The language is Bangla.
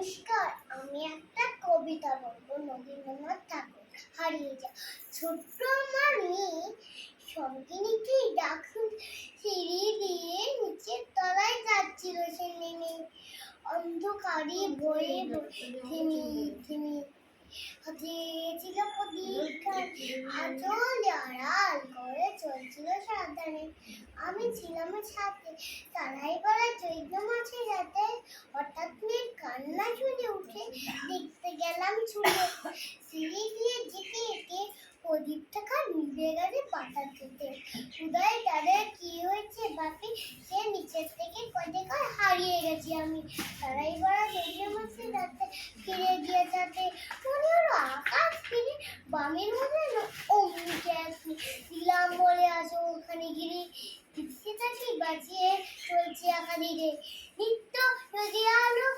নমস্কার, আমি একটা কবিতা বলবো। রবীন্দ্রনাথ ঠাকুর। হারিয়ে যা ছোট্ট আমার মেয়ে সঙ্গিনীকে ডাকুন, সিঁড়ি দিয়ে নিচের তলায় যাচ্ছিল সে নেমে। অন্ধকারে ভয়ে থেমে থেমে হাতে ছিল প্রদীপখান, আঁচল আড়াল করে চলছিল সাবধানে। আমি ছিলাম সাথে, তারাই বলা চৈত্র মাসে রাতে। হঠাৎ মেয়ের কান্না শুনে উঠে দেখতে গেলাম ছুটে, সিঁড়ি দিয়ে যেতে যেতে প্রদীপটা নিভে গেছে পাতার খেতে। উদয় তাদের কি হয়েছে বাপি, সে নিচের থেকে কদে কয় হারিয়ে গেছি আমি। তারাই বলা চৈত্র মাসে রাতে ফিরে গিয়ে যাতে মনে হলো আকাশ ফিরে বামের মধ্যে অমনিকে আসনি। দিলাম বলে আসো ওখানে ঘিরে দিচ্ছে তাকে বাঁচিয়ে চলছে আঁকা ধীরে। নিত্য নদী আলো